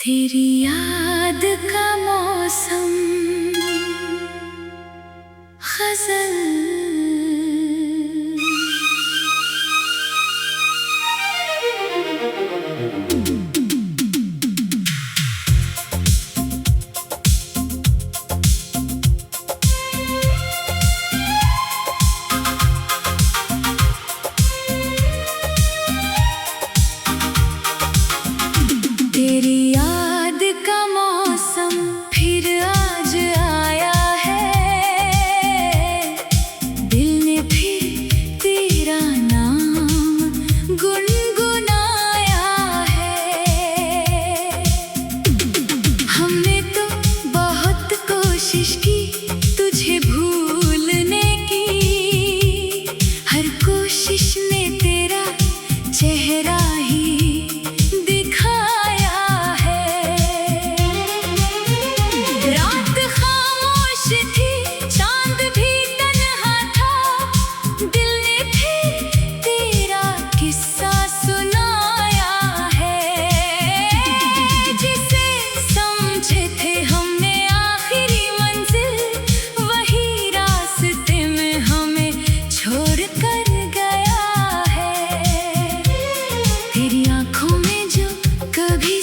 तेरी याद का मौसम ग़ज़ल। तेरी याद का मौसम फिर आज आया है, दिल ने फिर तेरा नाम गुनगुनाया है। हमने तो बहुत कोशिश की तुझे भूलने की, हर कोशिश ने तेरा चेहरा ही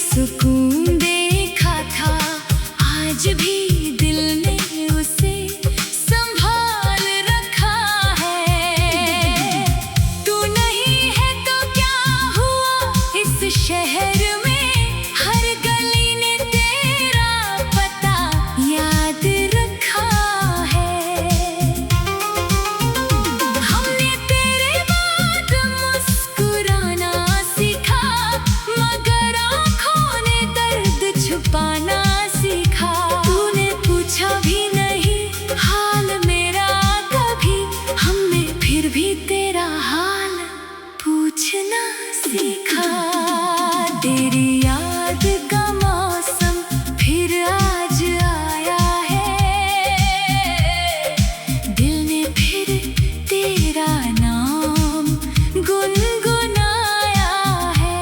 सुकून देखा था, आज भी दिल ने उसे संभाल रखा है। तू नहीं है तो क्या हुआ इस शहर में, हर गली ने तेरा पता याद रखा है। हमने तेरे बाद मुस्कुराना सीखा, मगर छुपाना सीखा। तूने पूछा भी नहीं हाल मेरा कभी, हमने फिर भी तेरा हाल पूछना सीखा। तेरी याद का मौसम फिर आज आया है, दिल ने फिर तेरा नाम गुनगुनाया है।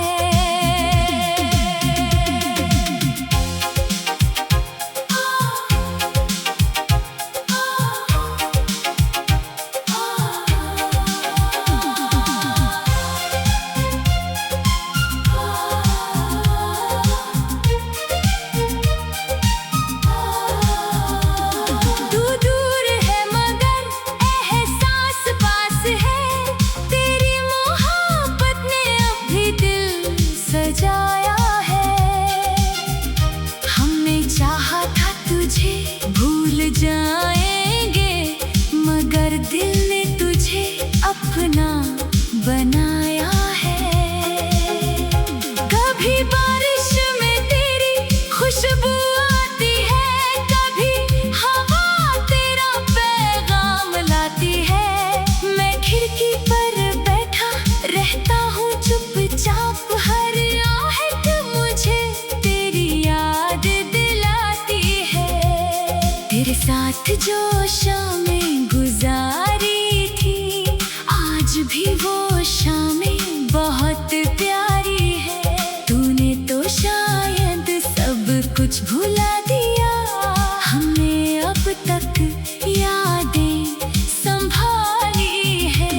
सजाया है, हमने चाहा था तुझे भूल जाएंगे, मगर दिल ने तुझे अपना बनाया है। कभी बारिश में तेरी खुशबू आती है, कभी हवा तेरा पैगाम लाती है। मैं खिड़की पर बैठा रहता हूँ चुपचाप, हर तेरे साथ जो शामें गुजारी थी, आज भी वो शामें बहुत प्यारी है। तूने तो शायद सब कुछ भुला दिया, हमने अब तक यादें संभाली है।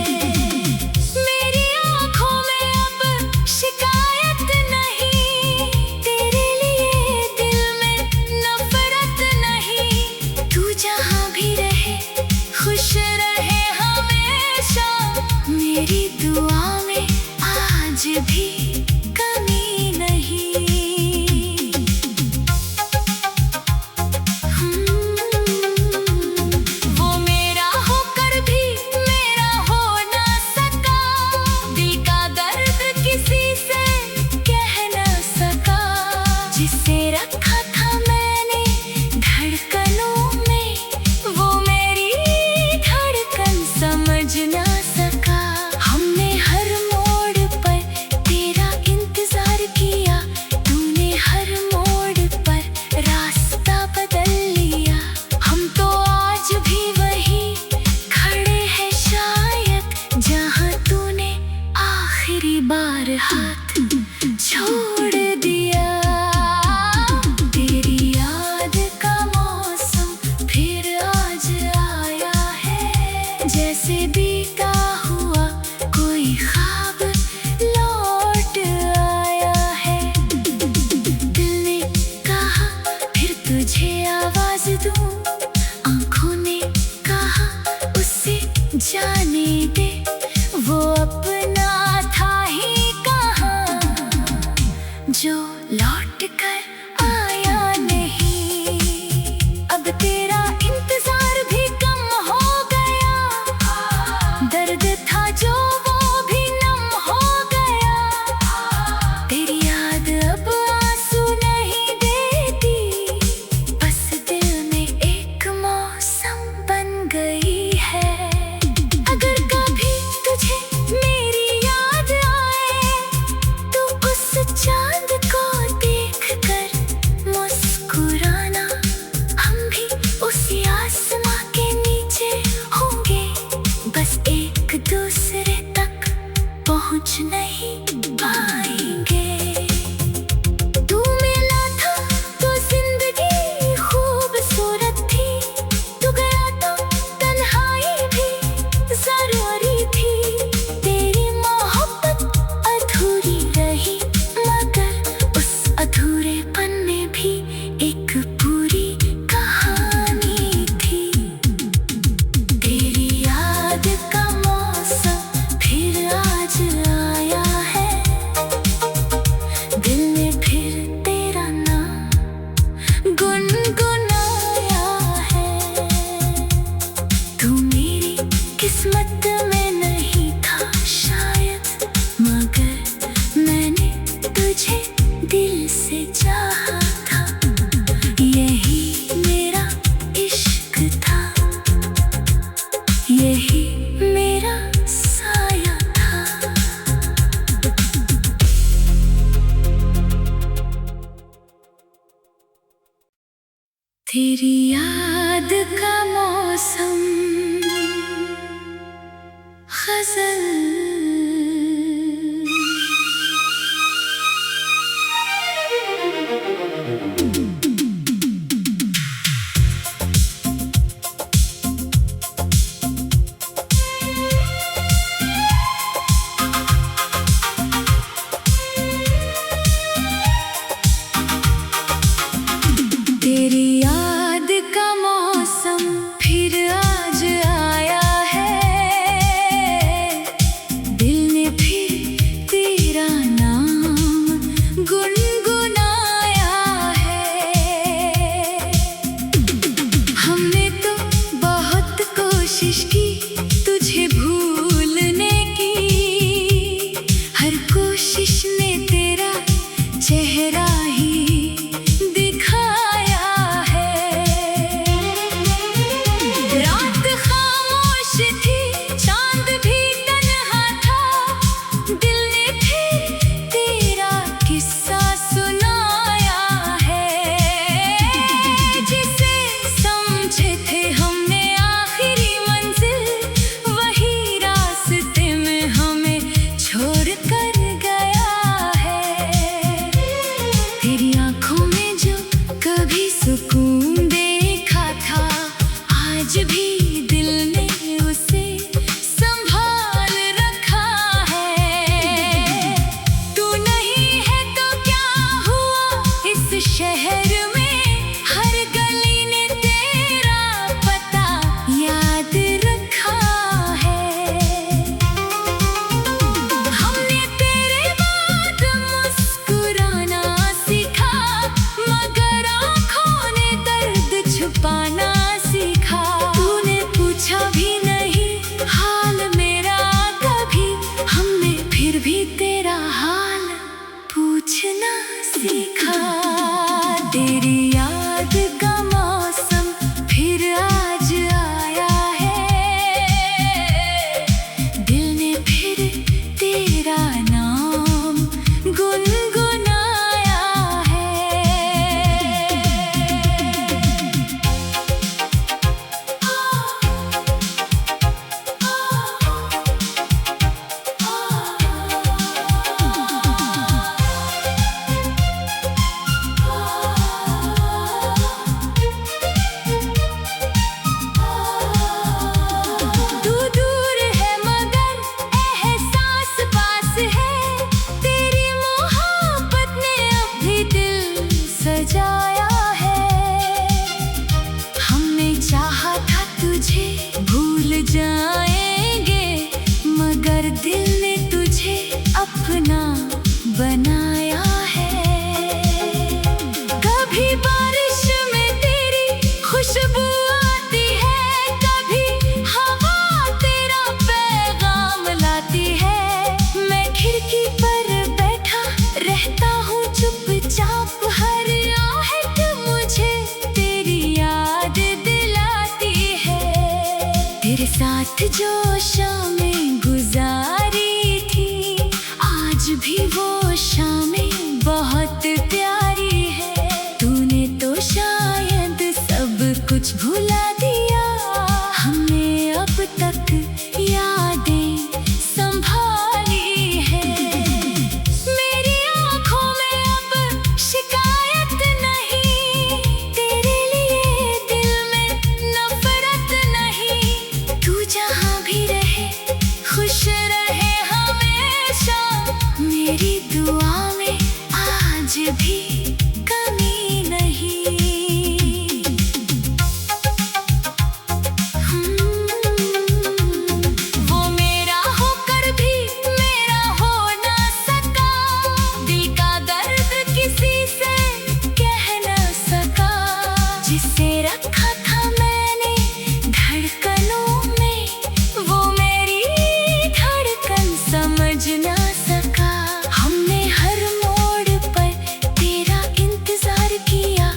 मेरी आँखों में अब शिकायत नहीं, तेरे लिए दिल में नफरत नहीं। तू जहाँ भी रहे खुश रहे हमेशा, मेरी दुआ में आज भी कमी नहीं। लौट कर आया नहीं। अब तेरा इंतजार भी कम हो गया, दर्द था जो वो भी नम हो गया। तेरी याद अब आंसू नहीं देती, बस दिल में एक मौसम बन गई है। अगर कभी तुझे मेरी याद आए तो उस चांद को देख कर मुस्कुराना। हम भी उसी आसमां के नीचे होंगे, बस एक दूसरे तक पहुंच नहीं पाएंगे। तू मिला था तो जिंदगी खूबसूरत थी, तू गया तो तन्हाई भी जरूरी थी। तेरी मोहब्बत अधूरी रही, मगर उस अधूरेपन में भी एक पूरी कहानी थी। तेरी याद का मौसम फिर आज आया है, दिल ने फिर तेरा नाम गुनगुनाया है। तू मेरी किस्मत में नहीं था शायद, मगर मैंने तुझे दिल से चाहा था। यही मेरा इश्क था, यही मेरा साया था। तेरी याद का मौसम ग़ज़ल। तेरी याद का मौसम फिर आज आया है, दिल ने फिर तेरा नाम गुनगुनाया है। हमने तो बहुत कोशिश की तुझे भूलने की, हर कोशिश ने तेरा चेहरा ही दिखाया है। रात खामोश थी, चांद भी तन्हा था, दिल ने फिर तेरा किस्सा सुनाया है। जिसे समझे थे हमने आखिरी मंजिल, वही रास्ते में हमें छोड़ कर गया है। तेरी आंखों में जो कभी सुकून देखा था, आज भी दिल ने उसे संभाल रखा है। तू नहीं है तो क्या हुआ इस शहर में, हर गली ने तेरा पता याद रखा है। हमने तेरे बाद मुस्कुराना सीखा, मगर आँखों ने दर्द छुपाना सीखा। तूने पूछा भी नहीं हाल मेरा कभी, हमने फिर भी तेरा हाल पूछना सीखा। तेरी याद का मौसम फिर आज आया है, दिल ने फिर तेरा नाम गुनगुनाया है। साथ जो शामें गुजारी थी, आज भी वो शामें बहुत प्यारी है। तूने तो शायद सब कुछ भुला दिया, हमने अब तक यादें संभाली है। मेरी आँखों में अब शिकायत नहीं, तेरे लिए दिल में नफरत नहीं। तू जहाँ भी रहे खुश रहे हमेशा, मेरी दुआ में आज भी कमी नहीं। वो मेरा होकर भी मेरा हो ना सका, दिल का दर्द किसी से कह ना सका। जिसे रखा था मैंने धड़कनों में, वो मेरी धड़कन समझ ना सका। हमने हर मोड़ पर तेरा इंतजार किया,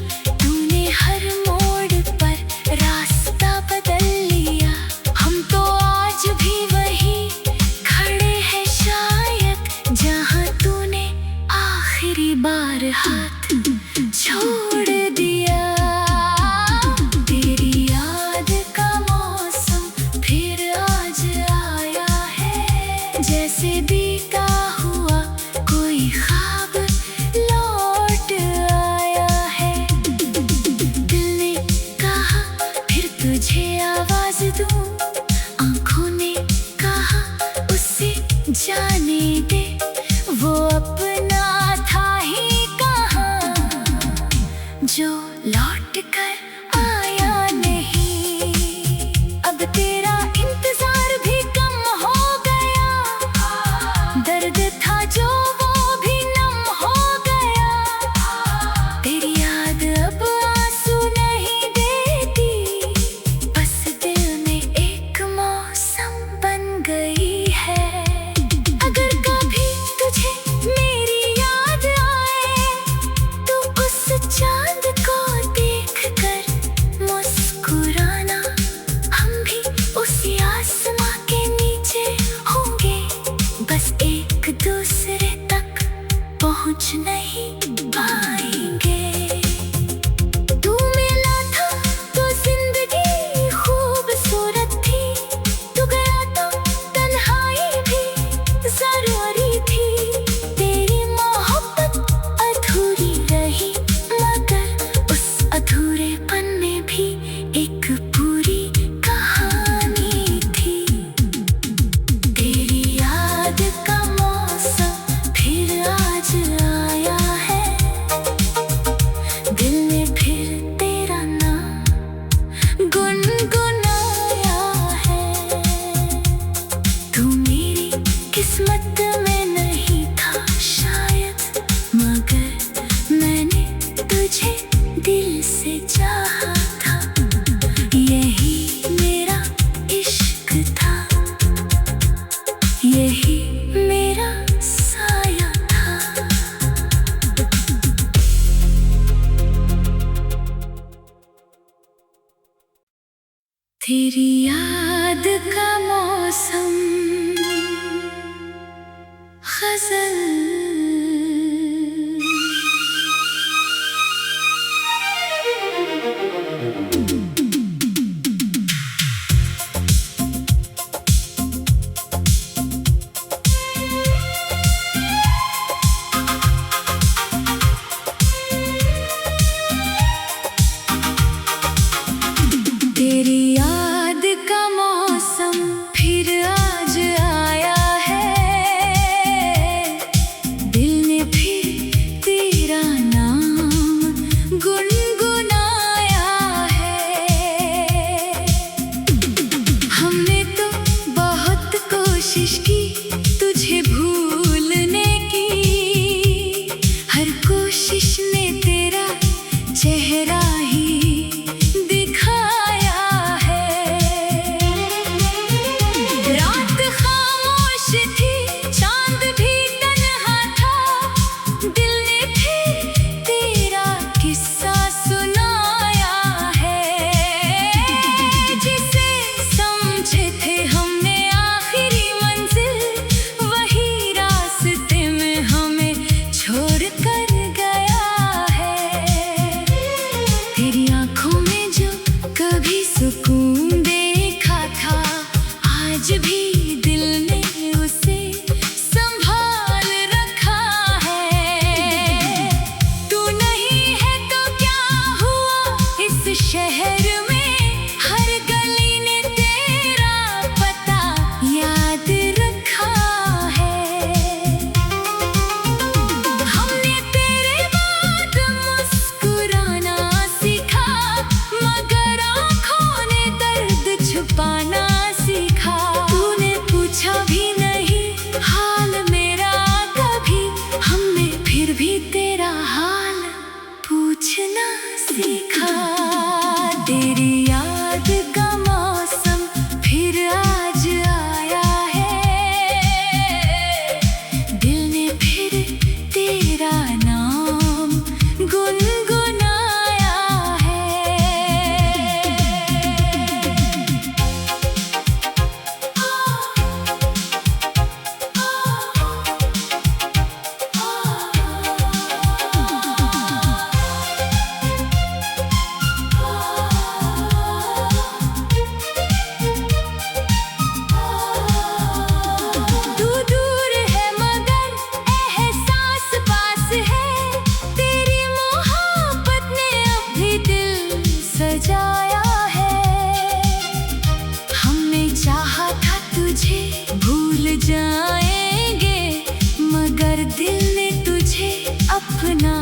तूने हर मोड़ पर रास्ता बदल लिया। हम तो आज भी वही खड़े हैं शायद, जहाँ तूने आखिरी बार हाथ छोड़ दिया। तेरी याद का मौसम फिर आज आया है, जैसे बीता हुआ कोई ख्वाब लौट आया है। दिल ने कहा फिर तुझे आवाज दूं, आँखों ने कहा उसे जाने दे। वो अपना था ही कहाँ जो लौट कर आया नहीं। अब तेरा इंतजार भी कम हो गया, दर्द था जो वो भी नम हो गया। तेरी याद अब आंसू नहीं देती, बस दिल में एक मौसम बन गई है। अगर कभी तुझे मेरी याद आए, तो उस चांद को देख कर मुस्कुराना। हम भी उसी आसमां के नीचे होंगे, बस एक दूसरे तक पहुंच नहीं पाएंगे। तू मिला था तो जिंदगी खूबसूरत थी, तू गया तो तन्हाई भी जरूरी थी। तेरी मोहब्बत अधूरी रही, मगर उस अधूरेपन में भी एक पूरी कहानी थी। तेरी याद का मौसम फिर आज आया है, दिल ने फिर तेरा नाम गुनगुनाया है। तू मेरी किस्मत में नहीं था शायद, मगर मैंने तुझे दिल से चाहा था। यही मेरा इश्क था, यही मेरा साया था। तेरी याद का मौसम ग़ज़ल। तेरी याद का मौसम फिर आज आया है, कुछ ना सीखा। तेरी याद का मौसम फिर आज आया है, दिल ने फिर तेरा नाम गुनगुनाया है। तू दूर है मगर एहसास पास है, तेरी मोहब्बत ने अब भी दिल सजाया है। हमने चाहा था तुझे भूल जाएंगे, मगर दिल ने तुझे अपना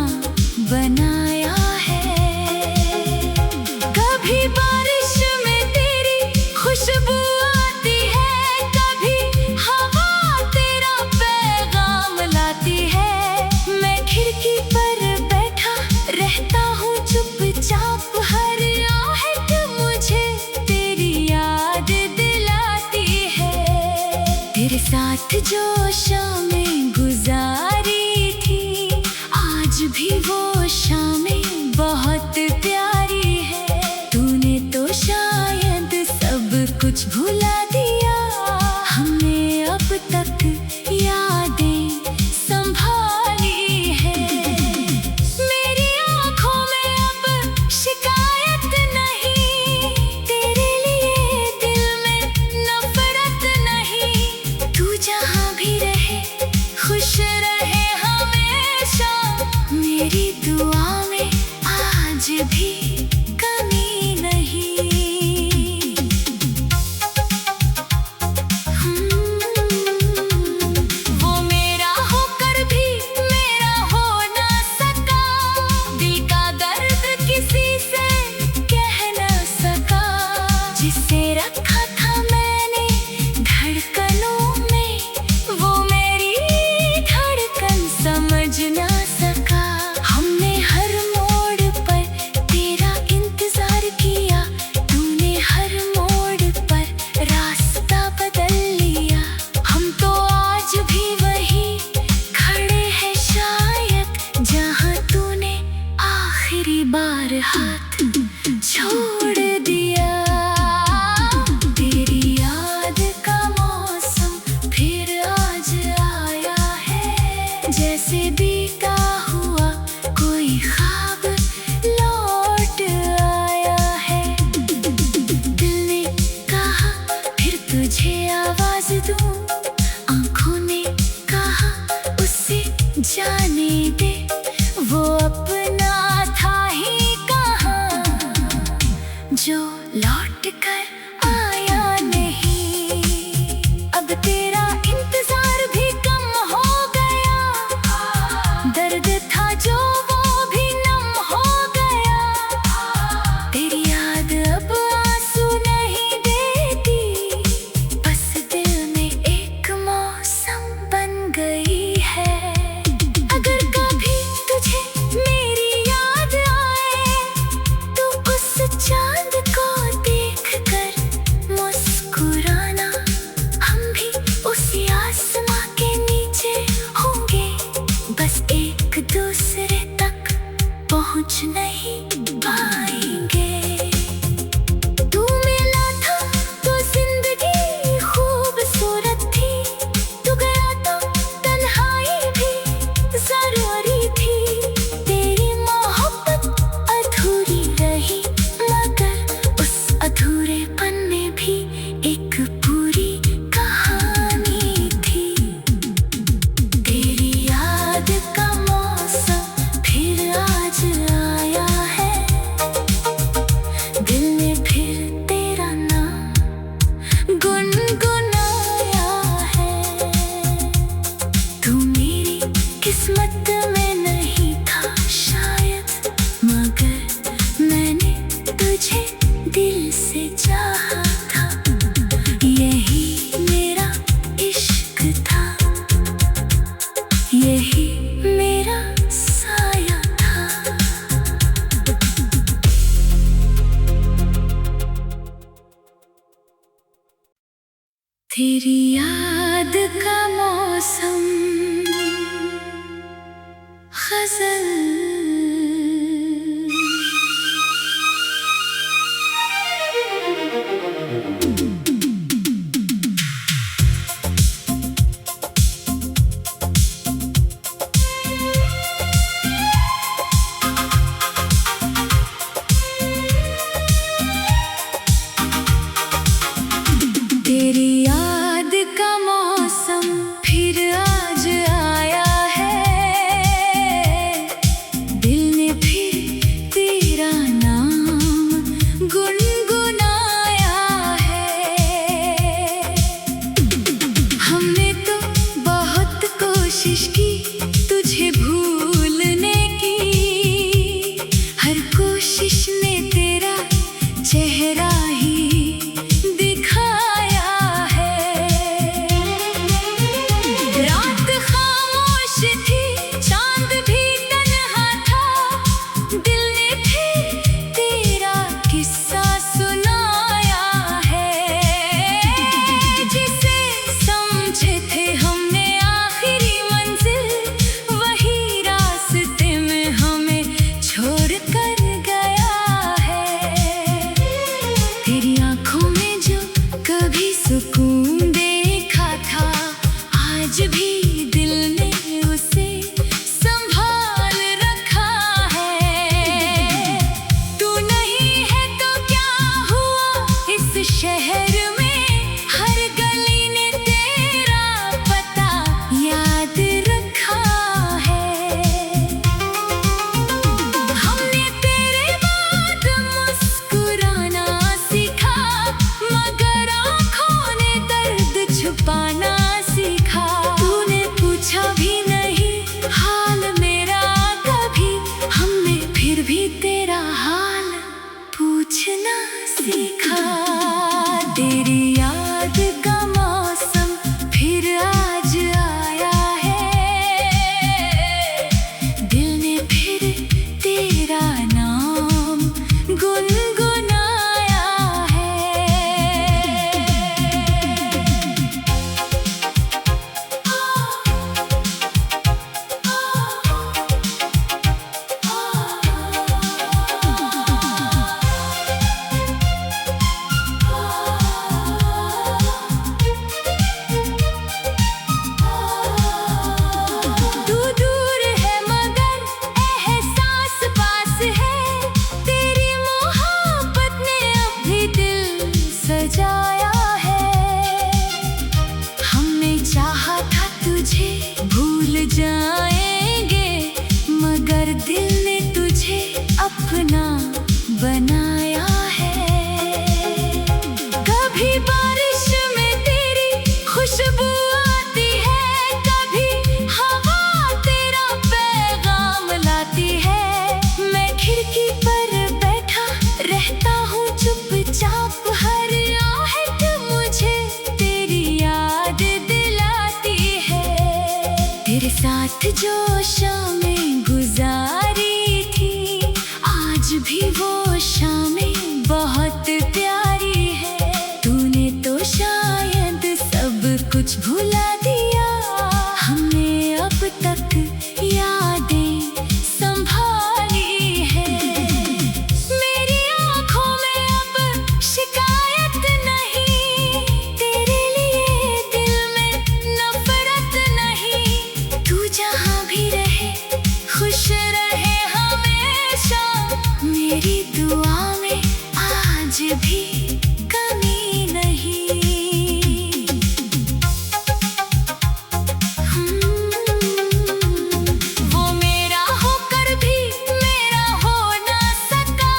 बनाया है। कभी बारिश में तेरी खुशबू आती है, कभी हवा तेरा पैगाम लाती है। मैं खिड़की पर बैठा रहता हूँ चुपचाप, हर आहट मुझे तेरी याद दिलाती है। तेरे साथ जो शामें गुजारी थी, आज भी वो शामें बहुत प्यारी है। तूने तो शायद सब कुछ भुला दिया, हमने अब तक यादें संभाली है। मेरी आँखों में अब शिकायत नहीं, तेरे लिए दिल में नफरत नहीं। तू जहाँ भी रहे खुश रहे हमेशा, मेरी दुआ में आज भी कमी नहीं। वो मेरा होकर भी मेरा हो ना सका, दिल का दर्द किसी से कह ना सका। जिसे रखा था मैंने धड़कनों में, वो मेरी धड़कन समझ ना सका। हमने हर मोड़ पर तेरा इंतजार किया, तूने हर मोड़ पर रास्ता बदल लिया। हम तो आज भी वही खड़े हैं शायद, जहाँ तूने आखिरी बार हाथ छोड़ दिया। तेरी याद का मौसम फिर आज आया है, जैसे बीता हुआ कोई ख्वाब लौट आया है। दिल ने कहा फिर तुझे आवाज दूं, आँखों ने कहा उसे जाने दे। वो अपना था ही कहाँ जो लौट कर आया नहीं। अब तेरा इंतजार भी कम हो गया, दर्द था जो वो भी नम हो गया। तेरी याद अब आंसू नहीं देती, बस दिल में एक मौसम बन गई है। अगर कभी तुझे मेरी याद आए, तो उस चांद को देख कर मुस्कुराना। हम भी उसी आसमां के नीचे होंगे, बस एक दूसरे तक पहुंच नहीं पाएंगे। तू मिला था तो जिंदगी खूबसूरत थी, तू गया तो तन्हाई भी जरूरी थी। तेरी मोहब्बत अधूरी रही, मगर उस अधूरेपन में भी एक पूरी कहानी थी। तेरी याद का मौसम फिर आज आया है, तेरी याद का मौसम गजल। तेरी याद का मौसम फिर आज आया है, दिल ने फिर तेरा नाम गुनगुनाया है। हमने तो बहुत कोशिश की तुझे भूलने की, हर कोशिश ने तेरा चेहरा ही सुकून देखा था, आज भी दिल ने उसे संभाल रखा है। तू नहीं है तो क्या हुआ इस शहर में, हर गली ने तेरा पता याद रखा है। हमने तेरे बाद मुस्कुराना सीखा, मगर छुपाना सीखा। तूने पूछा भी नहीं हाल मेरा कभी, हमने फिर भी तेरा हाल पूछना सीखा। तेरी याद का मौसम फिर आज आया है, दिल ने फिर तेरा नाम गुनगुनाया है। सजाया है, हमने चाहा था तुझे भूल जाएंगे, मगर दिल ने तुझे अपना बनाया है। कभी बारिश में तेरी खुशबू आती है, कभी हवा तेरा पैगाम लाती है। मैं खिड़की पर बैठा रहता हूँ चुपचाप, हर तेरे साथ जो शामें गुजारी थी, आज भी वो शामें बहुत प्यारी है। तूने तो शायद सब कुछ भुला दिया, हमने अब तक यादें संभाली है। मेरी आँखों में अब शिकायत नहीं, तेरे लिए दिल में नफरत नहीं। तू जहाँ भी रहे खुश रहे हमेशा, मेरी दुआ में आज भी कमी नहीं। वो मेरा होकर भी मेरा हो ना सका,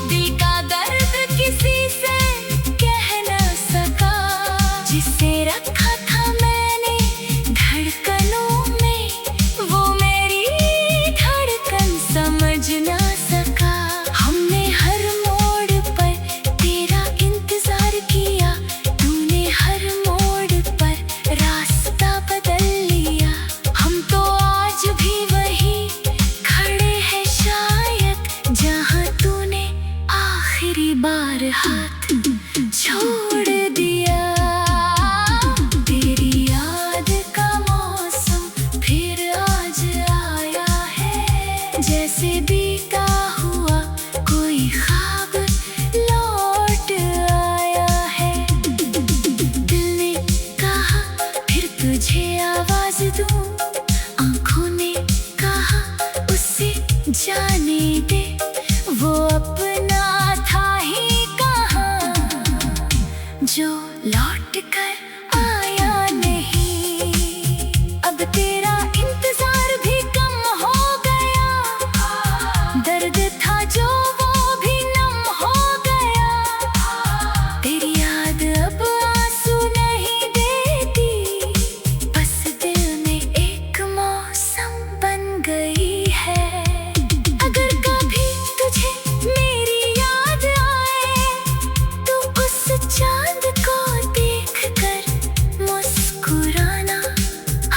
दिल का दर्द किसी से कह ना सका। जिसे रखा था मैंने धड़कनों में, वो मेरी धड़कन समझ ना सका। हमने हर मोड़ पर तेरा इंतजार किया, तूने हर मोड़ पर रास्ता बदल लिया। हम तो आज भी वही खड़े हैं शायद, जहाँ तूने आखिरी बार हाथ छोड़ दिया। जाने दे, वो अपना था ही कहाँ जो लौट कर आया नहीं। अब तेरा इंतजार भी कम हो गया, दर्द था जो वो भी नम हो गया। तेरी याद अब आंसू नहीं देती, बस दिल में एक मौसम बन गई है। अगर कभी तुझे मेरी याद आए, तो उस चांद को देख कर मुस्कुराना।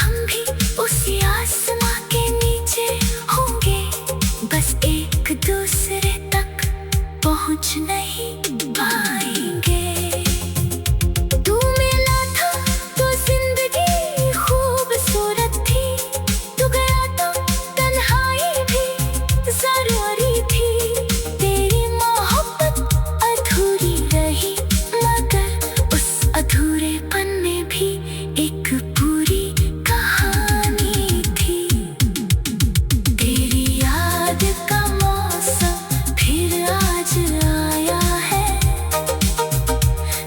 हम भी उसी आसमां के नीचे होंगे, बस एक दूसरे तक पहुंच नहीं पाएंगे। तू मिला था तो जिंदगी खूबसूरत थी, तू गया तो तन्हाई भी जरूरी थी। तेरी मोहब्बत अधूरी रही, मगर उस अधूरेपन में भी एक पूरी कहानी थी। तेरी याद का मौसम फिर आज आया है,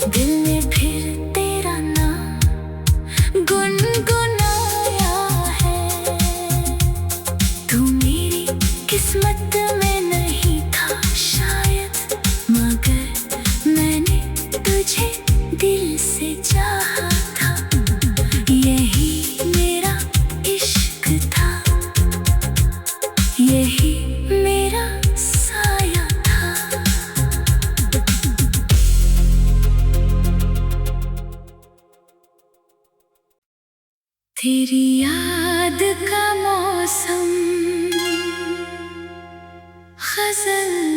दिल ने फिर तेरा नाम गुनगुनाया है। तू मेरी किस्मत में नहीं था शायद, मगर मैंने तुझे दिल से चाहा था। यही मेरा इश्क था, यही मेरा साया था। तेरी याद का मौसम गजल।